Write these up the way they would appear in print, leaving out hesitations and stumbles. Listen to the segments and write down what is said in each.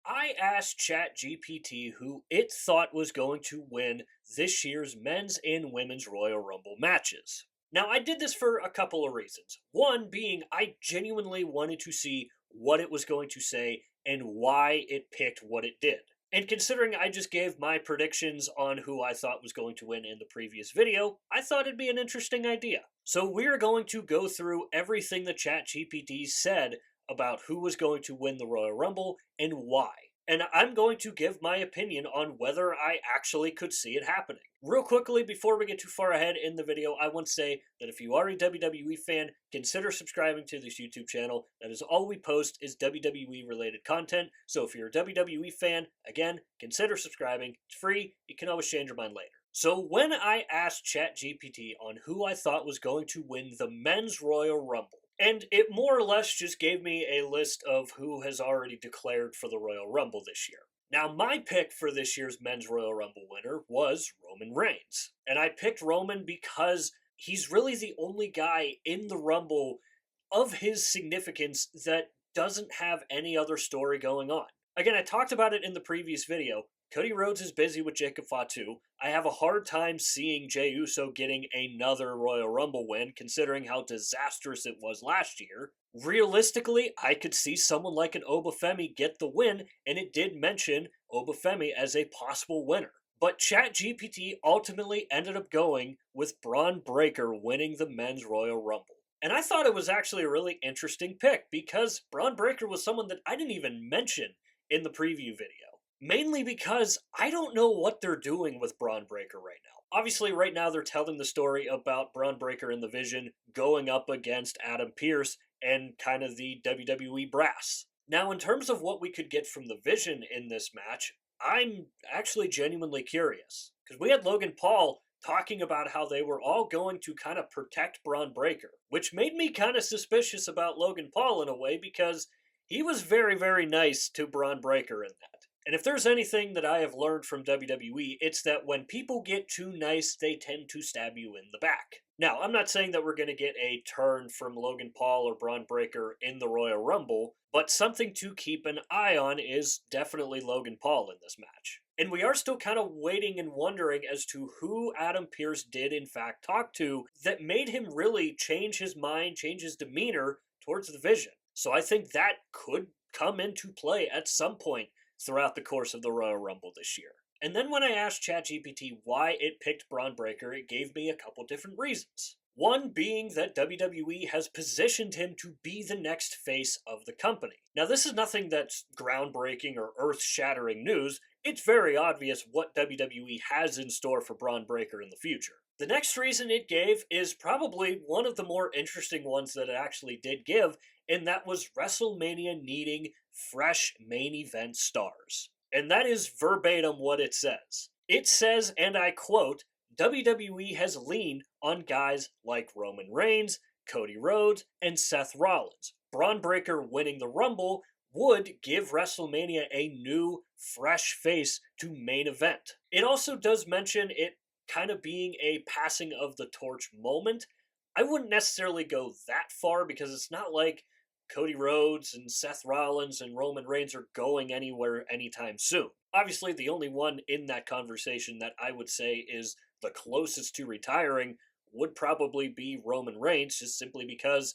I asked ChatGPT who it thought was going to win this year's men's and women's Royal Rumble matches. Now, I did this for a couple of reasons. One being I genuinely wanted to see what it was going to say and why it picked what it did. And considering I just gave my predictions on who I thought was going to win in the previous video, I thought it'd be an interesting idea. So we're going to go through everything the ChatGPT said about who was going to win the Royal Rumble and why. And I'm going to give my opinion on whether I actually could see it happening. Real quickly, before we get too far ahead in the video, I want to say that if you are a WWE fan, consider subscribing to this YouTube channel. That is all we post is WWE related content. So if you're a WWE fan, again, consider subscribing. It's free. You can always change your mind later. So when I asked ChatGPT on who I thought was going to win the men's Royal Rumble, and it more or less just gave me a list of who has already declared for the Royal Rumble this year. Now, my pick for this year's men's Royal Rumble winner was Roman Reigns. And I picked Roman because he's really the only guy in the Rumble of his significance that doesn't have any other story going on. Again, I talked about it in the previous video. Cody Rhodes is busy with Jacob Fatu. I have a hard time seeing Jey Uso getting another Royal Rumble win, considering how disastrous it was last year. Realistically, I could see someone like an Obafemi get the win, and it did mention Obafemi as a possible winner. But ChatGPT ultimately ended up going with Braun Breaker winning the men's Royal Rumble. And I thought it was actually a really interesting pick, because Braun Breaker was someone that I didn't even mention in the preview video. Mainly because I don't know what they're doing with Braun Breaker right now. Obviously, right now they're telling the story about Braun Breaker in the Vision going up against Adam Pearce and kind of the WWE brass. Now, in terms of what we could get from the Vision in this match, I'm actually genuinely curious. Because we had Logan Paul talking about how they were all going to kind of protect Braun Breaker, which made me kind of suspicious about Logan Paul in a way, because he was very, very nice to Braun Breaker in that. And if there's anything that I have learned from WWE, it's that when people get too nice, they tend to stab you in the back. Now, I'm not saying that we're going to get a turn from Logan Paul or Braun Breaker in the Royal Rumble, but something to keep an eye on is definitely Logan Paul in this match. And we are still kind of waiting and wondering as to who Adam Pearce did in fact talk to that made him really change his mind, change his demeanor towards the Vision. So I think that could come into play at some point throughout the course of the Royal Rumble this year. And then when I asked ChatGPT why it picked Braun Breaker, it gave me a couple different reasons. One being that WWE has positioned him to be the next face of the company. Now, this is nothing that's groundbreaking or earth-shattering news. It's very obvious what WWE has in store for Braun Breaker in the future. The next reason it gave is probably one of the more interesting ones that it actually did give, and that was WrestleMania needing fresh main event stars. And that is verbatim what it says. It says, and I quote, WWE has leaned on guys like Roman Reigns, Cody Rhodes, and Seth Rollins. Braun Breaker winning the Rumble would give WrestleMania a new, fresh face to main event. It also does mention it kind of being a passing of the torch moment. I wouldn't necessarily go that far, because it's not like Cody Rhodes and Seth Rollins and Roman Reigns are going anywhere anytime soon. Obviously, the only one in that conversation that I would say is the closest to retiring would probably be Roman Reigns, just simply because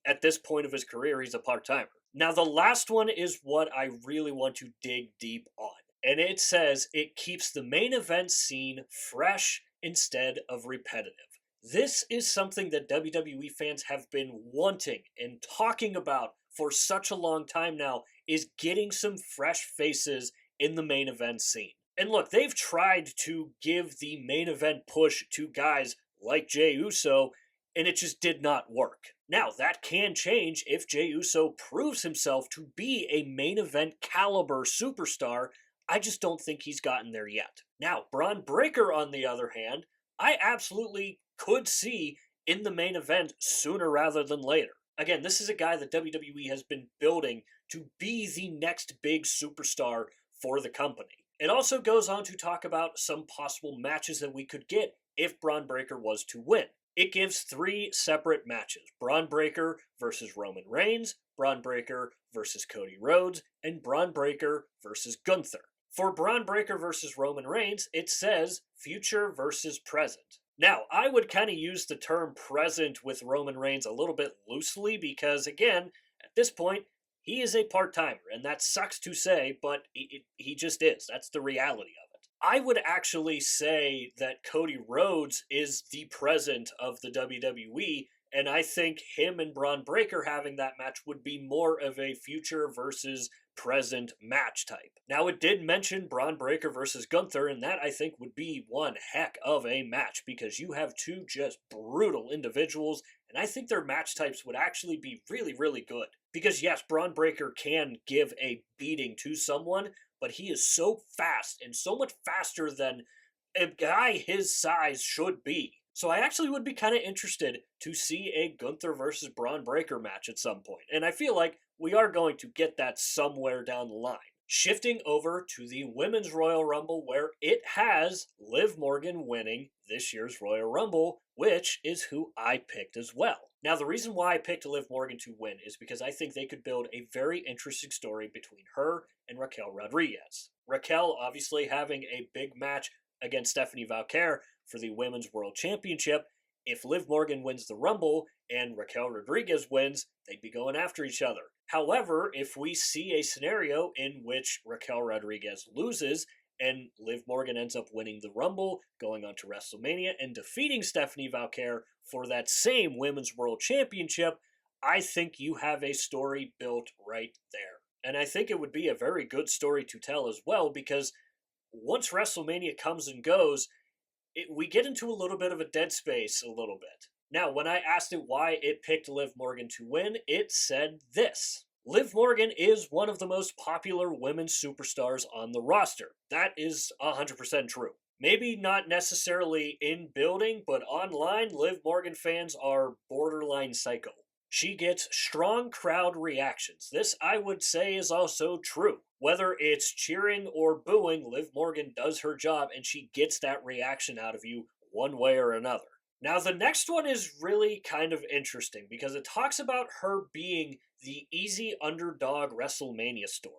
at this point of his career, he's a part-timer. Now, the last one is what I really want to dig deep on. And it says it keeps the main event scene fresh instead of repetitive. This is something that WWE fans have been wanting and talking about for such a long time now, is getting some fresh faces in the main event scene. And look, they've tried to give the main event push to guys like Jey Uso, and it just did not work. Now, that can change if Jey Uso proves himself to be a main event caliber superstar. I just don't think he's gotten there yet. Now, Braun Breaker, on the other hand, I absolutely could see in the main event sooner rather than later. Again, this is a guy that WWE has been building to be the next big superstar for the company. It also goes on to talk about some possible matches that we could get if Braun Breaker was to win. It gives 3 separate matches: Braun Breaker versus Roman Reigns, Braun Breaker versus Cody Rhodes, and Braun Breaker versus Gunther. For Braun Breaker versus Roman Reigns, it says future versus present. Now, I would kind of use the term present with Roman Reigns a little bit loosely because, again, at this point, he is a part-timer, and that sucks to say, but he just is. That's the reality of it. I would actually say that Cody Rhodes is the present of the WWE, and I think him and Braun Breaker having that match would be more of a future versus present match type. Now, it did mention Braun Breaker versus Gunther, and that I think would be one heck of a match because you have two just brutal individuals, and I think their match types would actually be really, really good. Because yes, Braun Breaker can give a beating to someone, but he is so fast and so much faster than a guy his size should be. So I actually would be kind of interested to see a Gunther versus Braun Breaker match at some point. And I feel like we are going to get that somewhere down the line. Shifting over to the Women's Royal Rumble, where it has Liv Morgan winning this year's Royal Rumble, which is who I picked as well. Now, the reason why I picked Liv Morgan to win is because I think they could build a very interesting story between her and Raquel Rodriguez. Raquel obviously having a big match against Stephanie Valkyrie for the Women's World Championship. If Liv Morgan wins the Rumble and Raquel Rodriguez wins, they'd be going after each other. However, if we see a scenario in which Raquel Rodriguez loses and Liv Morgan ends up winning the Rumble, going on to WrestleMania, and defeating Stephanie Valkyrie for that same Women's World Championship, I think you have a story built right there. And I think it would be a very good story to tell as well, because once WrestleMania comes and goes, we get into a little bit of a dead space a little bit. Now, when I asked it why it picked Liv Morgan to win, it said this. Liv Morgan is one of the most popular women's superstars on the roster. That is 100% true. Maybe not necessarily in building, but online, Liv Morgan fans are borderline psycho. She gets strong crowd reactions. This, I would say, is also true. Whether it's cheering or booing, Liv Morgan does her job and she gets that reaction out of you one way or another. Now, the next one is really kind of interesting because it talks about her being the easy underdog WrestleMania story.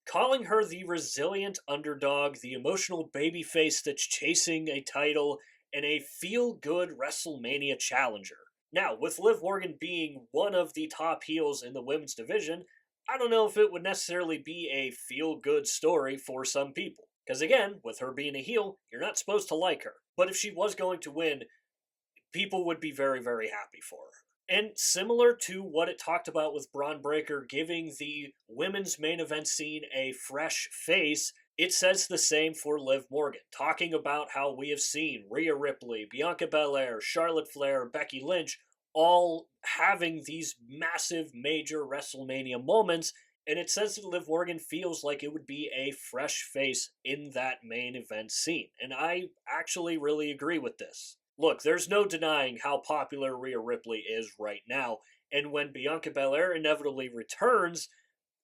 Calling her the resilient underdog, the emotional babyface that's chasing a title, and a feel-good WrestleMania challenger. Now, with Liv Morgan being one of the top heels in the women's division, I don't know if it would necessarily be a feel-good story for some people. Because again, with her being a heel, you're not supposed to like her. But if she was going to win, people would be very, very happy for her. And similar to what it talked about with Braun Breaker giving the women's main event scene a fresh face, it says the same for Liv Morgan, talking about how we have seen Rhea Ripley, Bianca Belair, Charlotte Flair, Becky Lynch, all having these massive major WrestleMania moments, and it says that Liv Morgan feels like it would be a fresh face in that main event scene. And I actually really agree with this. Look, there's no denying how popular Rhea Ripley is right now, and when Bianca Belair inevitably returns,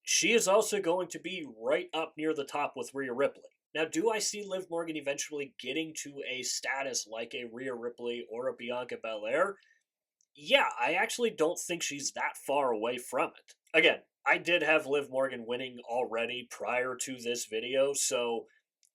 she is also going to be right up near the top with Rhea Ripley. Now, do I see Liv Morgan eventually getting to a status like a Rhea Ripley or a Bianca Belair? Yeah, I actually don't think she's that far away from it. Again, I did have Liv Morgan winning already prior to this video, so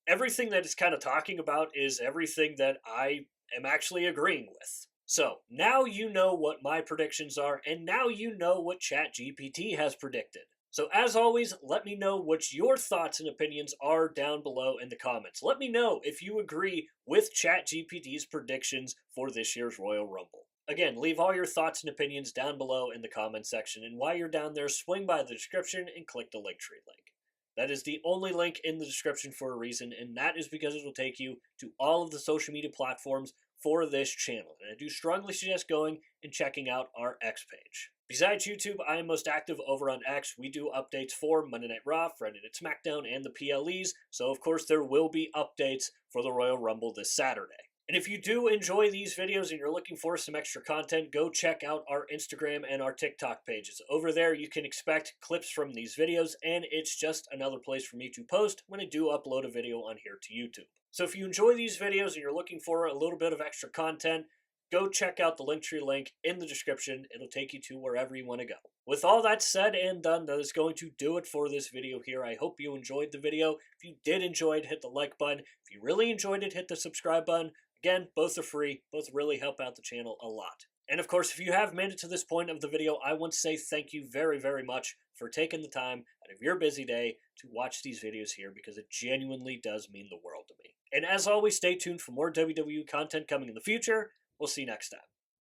everything that it's kind of talking about is everything that I am actually agreeing with. So, now you know what my predictions are, and now you know what ChatGPT has predicted. So as always, let me know what your thoughts and opinions are down below in the comments. Let me know if you agree with ChatGPT's predictions for this year's Royal Rumble. Again, leave all your thoughts and opinions down below in the comments section, and while you're down there, swing by the description and click the Linktree link. That is the only link in the description for a reason, and that is because it will take you to all of the social media platforms for this channel. And I do strongly suggest going and checking out our X page. Besides YouTube, I am most active over on X. We do updates for Monday Night Raw, Friday Night SmackDown, and the PLEs, so of course there will be updates for the Royal Rumble this Saturday. And if you do enjoy these videos and you're looking for some extra content, go check out our Instagram and our TikTok pages. Over there, you can expect clips from these videos, and it's just another place for me to post when I do upload a video on here to YouTube. So if you enjoy these videos and you're looking for a little bit of extra content, go check out the Linktree link in the description. It'll take you to wherever you want to go. With all that said and done, that is going to do it for this video here. I hope you enjoyed the video. If you did enjoy it, hit the like button. If you really enjoyed it, hit the subscribe button. Again, both are free. Both really help out the channel a lot. And of course, if you have made it to this point of the video, I want to say thank you very, very much for taking the time out of your busy day to watch these videos here, because it genuinely does mean the world to me. And as always, stay tuned for more WWE content coming in the future. We'll see you next time.